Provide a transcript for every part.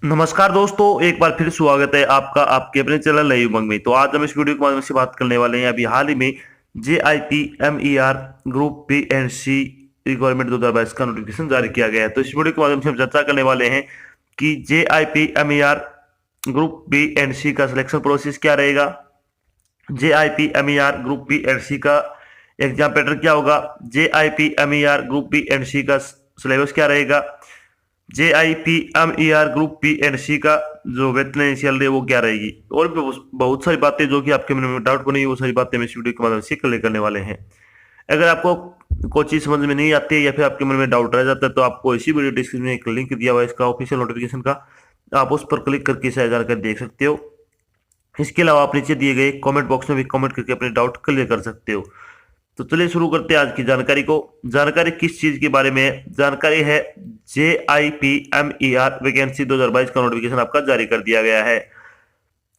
नमस्कार दोस्तों, एक बार फिर स्वागत है आपका आपके अपने चैनल नई उमंग में। तो आज हम इस वीडियो के माध्यम से बात करने वाले हैं अभी हाल ही में JIPMER group B and C requirement 2022 का नोटिफिकेशन जारी किया गया है। तो इस वीडियो के माध्यम से हम चर्चा करने वाले हैं कि JIPMER ग्रुप बी एंड सी का सिलेक्शन प्रोसेस क्या रहेगा, JIPMER ग्रुप बी एंड सी का एग्जाम पैटर्न क्या होगा, JIPMER ग्रुप बी एंड सी का सिलेबस क्या रहेगा, JIPMER ग्रुप बी एंड सी का जो वेतन सैलरी वो क्या रहेगी, और भी बहुत सारी बातें जो कि आपके मन में डाउट बनी, वो सारी बातें हम इस वीडियो के माध्यम से क्लियर करने वाले हैं। अगर आपको कोई चीज समझ में नहीं आती है या फिर आपके मन में डाउट रह जाता है तो आपको इसी वीडियो डिस्क्रिप्शन में एक लिंक दिया हुआ है इसका ऑफिशियल नोटिफिकेशन का, आप उस पर क्लिक करके इसे जानकारी देख सकते हो। इसके अलावा आप नीचे दिए गए कमेंट बॉक्स में भी कमेंट करके अपने डाउट क्लियर कर सकते हो। तो चलिए शुरू करते हैं आज की जानकारी को। जानकारी किस चीज के बारे में है? जानकारी है JIPMER वैकेंसी 2022 का नोटिफिकेशन आपका जारी कर दिया गया है।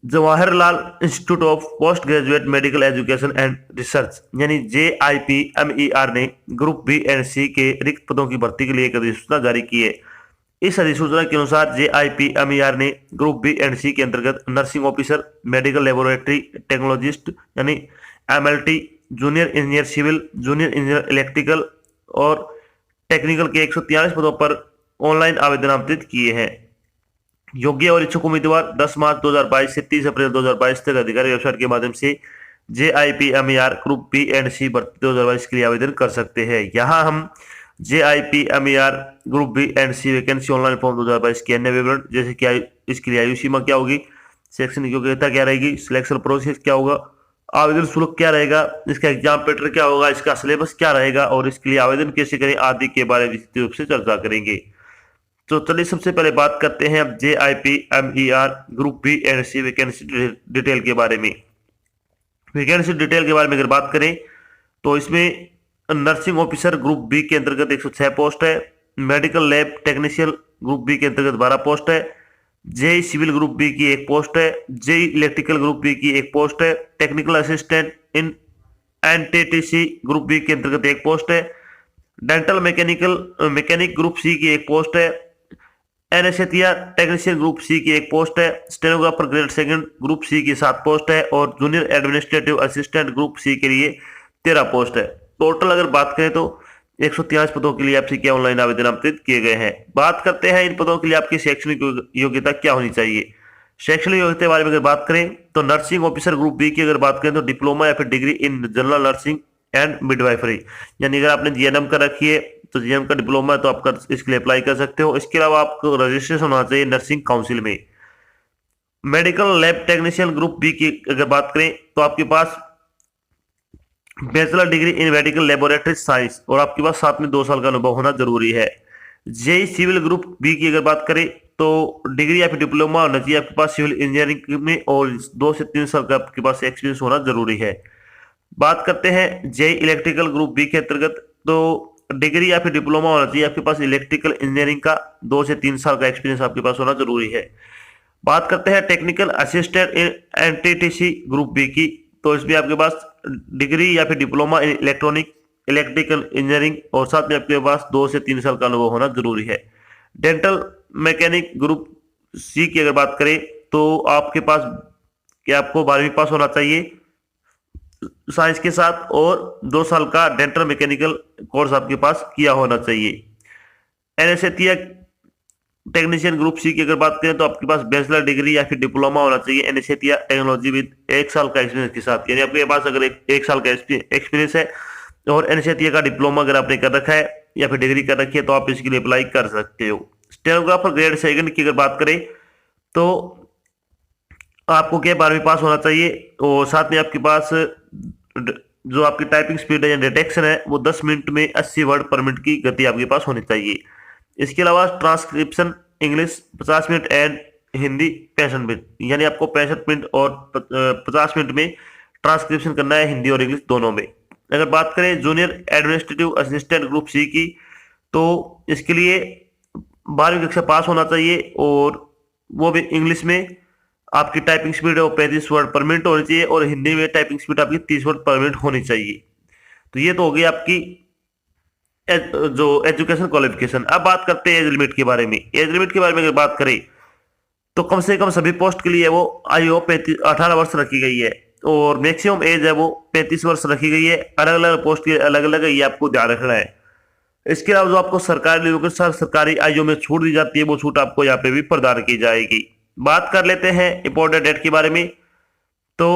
Jawaharlal institute of post graduate medical education and research यानी JIPMER ने ग्रुप बी एंड सी के रिक्त पदों की भर्ती के लिए एक अधिसूचना जारी की है। इस अधिसूचना के अनुसार JIPMER ने ग्रुप बी एंड सी के अंतर्गत nursing officer, medical laboratory technologist यानी MLT, junior engineer civil, junior engineer electrical और टेक्निकल के 143 पदों पर ऑनलाइन आवेदन आमंत्रित किए हैं। योग्य और इच्छुक उम्मीदवार 10 मार्च 2022 से 30 अप्रैल 2022 तक अधिकारी वेबसाइट के माध्यम से JIPMER ग्रुप बी एंड सी भर्ती 2022 के लिए आवेदन कर सकते हैं। यहाँ हम JIPMER group B and C vacancy online form 2022 के अन्य विवरण जैसे कि इसके लिए आयु सीमा क्या होगी, सेक्शन योग्यता क्या रहेगी, सिलेक्शन प्रोसेस क्या होगा, आवेदन शुल्क क्या रहेगा, इसका एग्जाम पैटर्न क्या होगा, इसका सिलेबस क्या रहेगा और इसके लिए आवेदन कैसे करें आदि के बारे में विस्तृत रूप से चर्चा करेंगे। तो चलिए सबसे पहले बात करते हैं अब JIPMER group B and C vacancy detail के बारे में। वैकेंसी डिटेल के बारे में अगर बात करें तो इसमें नर्सिंग ऑफिसर ग्रुप बी के अंतर्गत 106 पोस्ट है, medical lab technician group B के अंतर्गत 12 पोस्ट है, जेई सिविल ग्रुप बी की एक पोस्ट है, जेई इलेक्ट्रिकल ग्रुप बी की एक पोस्ट है, technical assistant in NTTC group B के अंतर्गत एक पोस्ट है, डेंटल मैकेनिक ग्रुप सी की एक पोस्ट है, एनेस्थेसिया टेक्नीशियन ग्रुप सी की एक पोस्ट है, stenographer grade second group C की 7 पोस्ट है और junior administrative assistant group C के लिए 13 पोस्ट है। टोटल अगर बात करें तो 143 पदों के लिए आपसे क्या ऑनलाइन आवेदन आमंत्रित किए गए हैं। बात करते हैं इन पदों के लिए आपकी शैक्षणिक योग्यता क्या होनी चाहिए। शैक्षणिक योग्यता के बारे में अगर बात करें तो नर्सिंग ऑफिसर ग्रुप बी की अगर बात करें तो डिप्लोमा या फिर degree in general nursing and midwifery, यानी अगर आपने GNM कर रखी है तो GNM का डिप्लोमा है तो आप इसके लिए अप्लाई कर सकते हो। इसके अलावा आपको रजिस्ट्रेशन होना चाहिए नर्सिंग काउंसिल में। Medical lab technician group B की अगर बात करें तो आपके पास bachelor degree in medical laboratory science और आपके पास साथ में 2 साल का अनुभव होना जरूरी है। जेई सिविल ग्रुप बी की अगर बात करें तो डिग्री या फिर डिप्लोमा होना चाहिए आपके पास सिविल इंजीनियरिंग में और 2 से 3 साल का आपके पास एक्सपीरियंस होना जरूरी है। बात करते हैं जेई इलेक्ट्रिकल ग्रुप बी के अंतर्गत तो डिग्री या फिर डिप्लोमा होना चाहिए आपके पास इलेक्ट्रिकल इंजीनियरिंग का, 2 से 3 साल का एक्सपीरियंस आपके पास होना जरूरी है। बात करते हैं टेक्निकल असिस्टेंट एनटीटीसी ग्रुप बी की, तो इसमें आपके पास डिग्री या फिर डिप्लोमा इन इलेक्ट्रिकल इंजीनियरिंग और साथ में आपके पास 2 से 3 साल का अनुभव होना जरूरी है। डेंटल मैकेनिक ग्रुप सी की अगर बात करें तो आपके पास क्या आपको 12वीं पास होना चाहिए साइंस के साथ और 2 साल का डेंटल मैकेनिकल कोर्स आपके पास किया होना चाहिए। एनेस्थेसिया टेक्नीशियन ग्रुप सी की अगर बात करें तो आपके पास बैचलर डिग्री या फिर डिप्लोमा होना चाहिए एनेस्थेसिया टेक्नोलॉजी विद 1 साल का एक्सपीरियंस के साथ, यानी आपके पास अगर एक साल का एक्सपीरियंस है और एनेस्थेसिया का डिप्लोमा अगर आपने कर रखा है या फिर डिग्री कर रखी है तो आप इसके लिए अप्लाई कर सकते हो। स्टेनोग्राफर ग्रेड सेकंड की अगर बात करें तो आपको क्या 12वीं पास होना चाहिए और साथ में आपके पास जो आपकी टाइपिंग स्पीड है या डिटेक्शन है वो 10 मिनट में 80 वर्ड पर मिनट की गति आपके पास होनी चाहिए। इसके अलावा transcription English 50 minute and Hindi 65 minute, यानी आपको 65 मिनट और 50 मिनट में ट्रांसक्रिप्शन करना है हिंदी और इंग्लिश दोनों में। अगर बात करें junior administrative assistant group C की तो इसके लिए 12वीं कक्षा पास होना चाहिए और वो भी इंग्लिश में आपकी टाइपिंग स्पीड है वो 35 वर्ड पर मिनट होनी चाहिए और हिंदी में टाइपिंग स्पीड आपकी 30 वर्ड पर मिनट होनी चाहिए। तो ये तो हो गई आपकी जो एजुकेशन क्वालिफिकेशन। अब बात करते हैं एज लिमिट के बारे में। एज लिमिट के बारे में अगर बात करें तो कम से कम सभी पोस्ट के लिए वो आयु 18 वर्ष रखी गई है और मैक्सिमम एज है वो 35 वर्ष रखी गई है। अलग अलग पोस्ट के अलग अलग है, ये आपको ध्यान रखना है। इसके अलावा जो आपको सरकारी लोगों के साथ सरकारी आयु में छूट दी जाती है वो छूट आपको यहाँ पे भी प्रदान की जाएगी। बात कर लेते हैं इंपॉर्टेंट डेट के बारे में। तो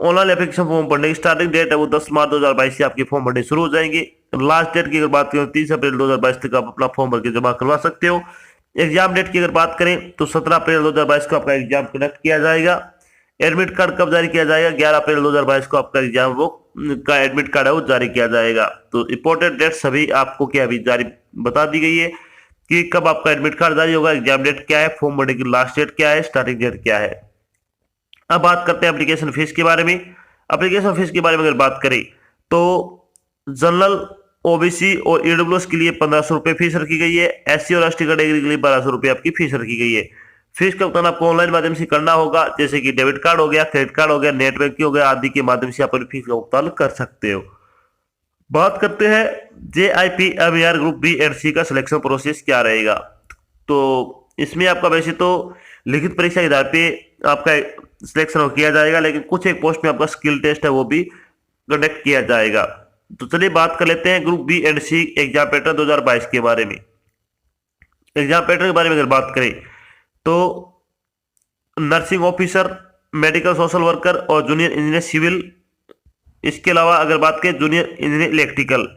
ऑनलाइन एप्लीकेशन फॉर्म भरने की स्टार्टिंग डेट है वो 10 मार्च 2022 से आपके फॉर्म भरने शुरू हो जाएंगे। लास्ट डेट की अगर बात करें 30 अप्रैल 2022 तक आप अपना फॉर्म भर के जमा करवा सकते हो। एग्जाम डेट की अगर बात करें तो 17 अप्रैल 2022 को आपका एग्जाम कंडक्ट किया जाएगा। एडमिट कार्ड कब जारी किया जाएगा? 11 अप्रैल 2022 को आपका एग्जाम वो का एडमिट कार्ड है वो जारी किया जाएगा। तो इंपॉर्टेंट डेट सभी आपको क्या अभी जारी बता दी गई है कि कब आपका एडमिट कार्ड जारी होगा, एग्जाम डेट क्या है, फॉर्म भरने की लास्ट डेट क्या है, स्टार्टिंग डेट क्या है। अब बात करते हैं एप्लीकेशन फीस के बारे में। एप्लीकेशन फीस के बारे में अगर बात करें तो जनरल, ओबीसी और ईडब्ल्यूएस के लिए 1500 रुपये फीस रखी गई है। एससी और एसटी कैटेगरी के लिए 1200 रुपये आपकी फीस रखी गई है। फीस का भुगतान आपको ऑनलाइन माध्यम से करना होगा, जैसे कि डेबिट कार्ड हो गया, क्रेडिट कार्ड हो गया, नेट बैंकिंग हो गया आदि के माध्यम से आप अपनी फीस का भुगतान कर सकते हो। बात करते हैं JIPMER ग्रुप बी एंड सी का सिलेक्शन प्रोसेस क्या रहेगा। तो इसमें आपका वैसे तो लिखित परीक्षा के आधार पे आपका सिलेक्शन किया जाएगा, लेकिन कुछ एक पोस्ट में आपका स्किल टेस्ट है वो भी कंडक्ट किया जाएगा। तो चलिए बात कर लेते हैं group B and C exam pattern 2022 के बारे में। एग्जाम पैटर्न के बारे में अगर बात करें तो nursing officer, medical social worker और जूनियर इंजीनियर सिविल, इसके अलावा अगर बात करें जूनियर इंजीनियर इलेक्ट्रिकल,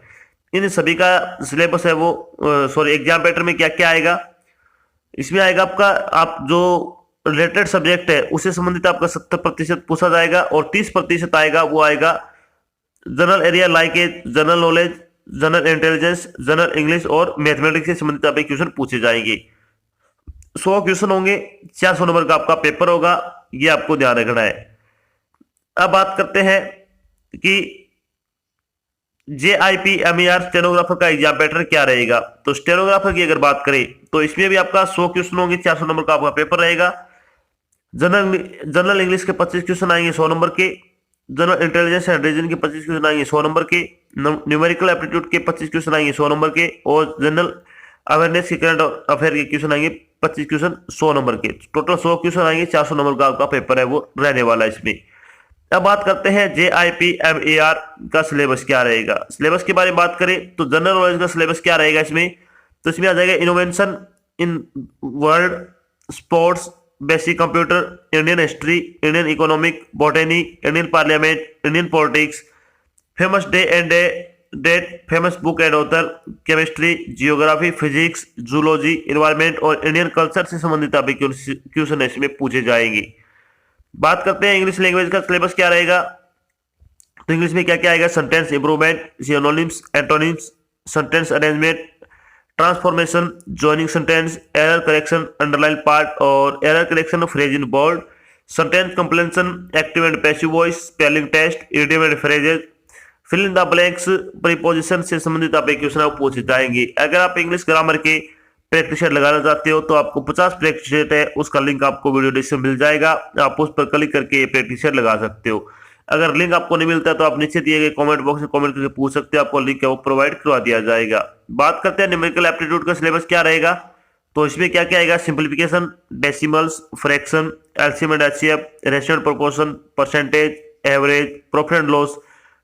इन सभी का सिलेबस है वो सॉरी एग्जाम पैटर्न में क्या क्या आएगा। इसमें आएगा आपका आप जो रिलेटेड सब्जेक्ट है उससे संबंधित आपका 70% पूछा जाएगा और 30% आएगा वो आएगा general area like a general knowledge, general intelligence, general English और मैथमेटिक्स से संबंधित आपके क्वेश्चन पूछे जाएंगे। 100 क्वेश्चन होंगे, 400 नंबर का आपका पेपर होगा, ये आपको ध्यान रखना है। अब बात करते हैं कि JIPMER स्टेनोग्राफर का एग्जाम पैटर्न क्या रहेगा। तो स्टेनोग्राफर की अगर बात करें तो इसमें भी आपका 100 क्वेश्चन होंगे, 400 नंबर का आपका पेपर रहेगा। जनरल इंग्लिश के 25 क्वेश्चन आएंगे 100 नंबर के, जनरल इंटेलिजेंस एंड रीजनिंग के 25 क्वेश्चन आएंगे 100 नंबर के, न्यूमेरिकल एप्टीट्यूड के 25 क्वेश्चन आएंगे 100 नंबर के और जनरल अवेयरनेस के करंट अफेयर के क्वेश्चन आएंगे 25 क्वेश्चन 100 नंबर के। टोटल 100 क्वेश्चन आएंगे, 400 नंबर का आपका पेपर है वो रहने वाला है इसमें। अब बात करते हैं JIPMER का सिलेबस क्या रहेगा। सिलेबस के बारे में बात करें तो जनरल नॉलेज का सिलेबस क्या रहेगा इसमें। तो इसमें आ जाएगा innovation in world, sports, basic computer, Indian history, Indian economic, botany, Indian parliament, Indian politics, famous day and date, famous book and author, chemistry, geography, physics, zoology, environment और Indian culture से संबंधित आपके क्वेश्चन इसमें पूछे जाएंगे। बात करते हैं इंग्लिश लैंग्वेज का सिलेबस क्या रहेगा। तो इंग्लिश में क्या क्या आएगा? Sentence improvement, synonyms, antonyms, sentence arrangement, transformation, joining sentence, error correction, underline part और error correction of phrase in bold, sentence completion, active and passive voice, spelling test, idiom and phrases, fill in the blanks, preposition से संबंधित आप question पूछे जाएंगे। अगर आप English grammar के practice set लगाना चाहते हो तो आपको 50 प्रैक्टिस सेट है, उसका लिंक आपको वीडियो डिस्क्रिप्शन मिल जाएगा, आप उस पर क्लिक करके प्रैक्टिस सेट लगा सकते हो। अगर लिंक आपको नहीं मिलता तो आप नीचे दिए गए कमेंट बॉक्स में कमेंट करके पूछ सकते हो, आपको लिंक है वो प्रोवाइड करवा दिया जाएगा। बात करते हैं न्यूमेरिकल एप्टीट्यूड का सिलेबस क्या रहेगा। तो इसमें क्या क्या आएगा? Simplification, decimals, fraction, LCM and HCF, ratio proportion, percentage, average, profit and loss,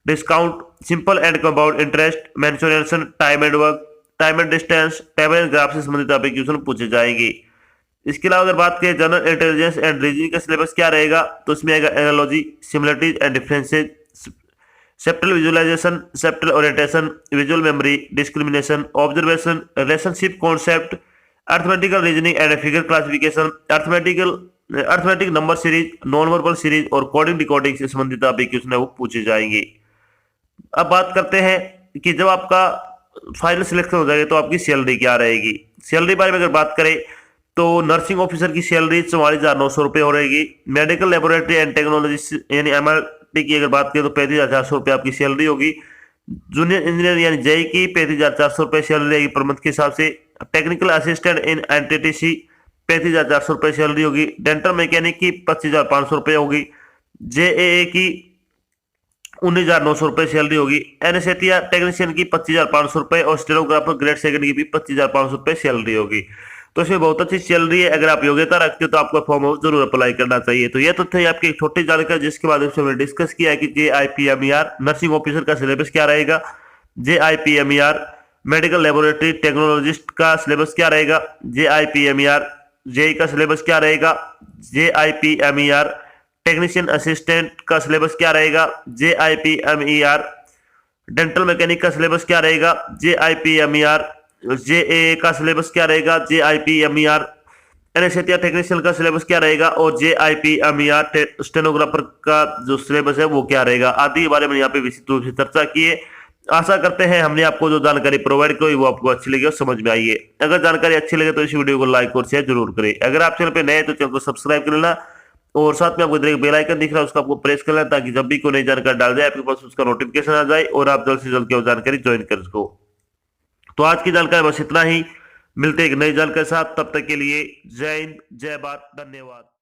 discount, simple and compound interest, mensuration, time and work, time and distance, table and graph से संबंधित आपके क्वेश्चन पूछे जाएंगे। इसके अलावा अगर बात करें जनरल इंटेलिजेंस एंड रीजनिंग का सिलेबस क्या रहेगा। तो इसमें आएगा analogy, similarities and differences, spatial visualisation, spatial orientation, visual memory, discrimination, observation, relationship concept, arithmetical reasoning and figure classification, arithmetic number series, non verbal series और कोडिंग डिकोडिंग से संबंधित आपके क्वेश्चन है वो पूछे जाएंगे। अब बात करते हैं कि जब आपका फाइनल सिलेक्शन हो जाएगा तो आपकी सैलरी क्या रहेगी। सैलरी बारे में अगर बात करें तो नर्सिंग ऑफिसर की सैलरी 44,900 रुपये हो रहेगी। मेडिकल लेबोरेटरी एंड टेक्नोलॉजी यानी MRT की अगर बात करें तो 35,400 रुपये आपकी सैलरी होगी। जूनियर इंजीनियर यानी JEE की 35,400 रुपये सैलरी रहेगी पर मंथ के हिसाब से। टेक्निकल असिस्टेंट इन NTTC 35,400 रुपये सैलरी होगी। डेंटल मैकेनिक की 25,500 रुपये होगी। JAA की 19,900 रुपये सैलरी होगी। एनेस्थेसिया टेक्नीशियन की 25,500 रुपये और स्टेनोग्राफर ग्रेड सेकंड की भी 25,500 रुपये सैलरी होगी। तो इसमें बहुत अच्छी चल रही है। अगर आप योग्यता रखते हो तो आपको फॉर्म जरूर अप्लाई करना चाहिए। तो यह तथ्य है आपकी एक छोटी जानकारी जिसके माध्यम से हमने डिस्कस किया है कि JIPMER नर्सिंग ऑफिसर का सिलेबस क्या रहेगा, JIPMER मेडिकल लेबोरेटरी टेक्नोलॉजिस्ट का सिलेबस क्या रहेगा, JIPMER जेई का सिलेबस क्या रहेगा, JIPMER टेक्नीशियन असिस्टेंट का सिलेबस क्या रहेगा, JIPMER डेंटल मैकेनिक का सिलेबस क्या रहेगा, JIPMER JAA का सिलेबस क्या रहेगा, JIPMER एनेस्थेसिया टेक्नीशियन का सिलेबस क्या रहेगा और JIPMER स्टेनोग्राफर का जो सिलेबस है वो क्या रहेगा आदि के बारे में यहाँ पे विस्तृत रूप से चर्चा की है। आशा करते हैं हमने आपको जो जानकारी प्रोवाइड की वो आपको अच्छी लगी और समझ में आई है। अगर जानकारी अच्छी लगे तो इस वीडियो को लाइक और शेयर जरूर करें। अगर आप चैनल पे नए हैं तो चैनल को सब्सक्राइब कर लेना और साथ में आपको इधर एक बेल आइकन दिख रहा है उसको आपको प्रेस कर लेना ताकि जब भी कोई नई जानकारी डाल जाए आपके पास उसका नोटिफिकेशन आ जाए और आप जल्द से जल्द की जानकारी ज्वाइन कर सको। तो आज की जानकारी बस इतना ही, मिलते एक नई जानकारी के साथ, तब तक के लिए जय हिंद, जय भारत, धन्यवाद।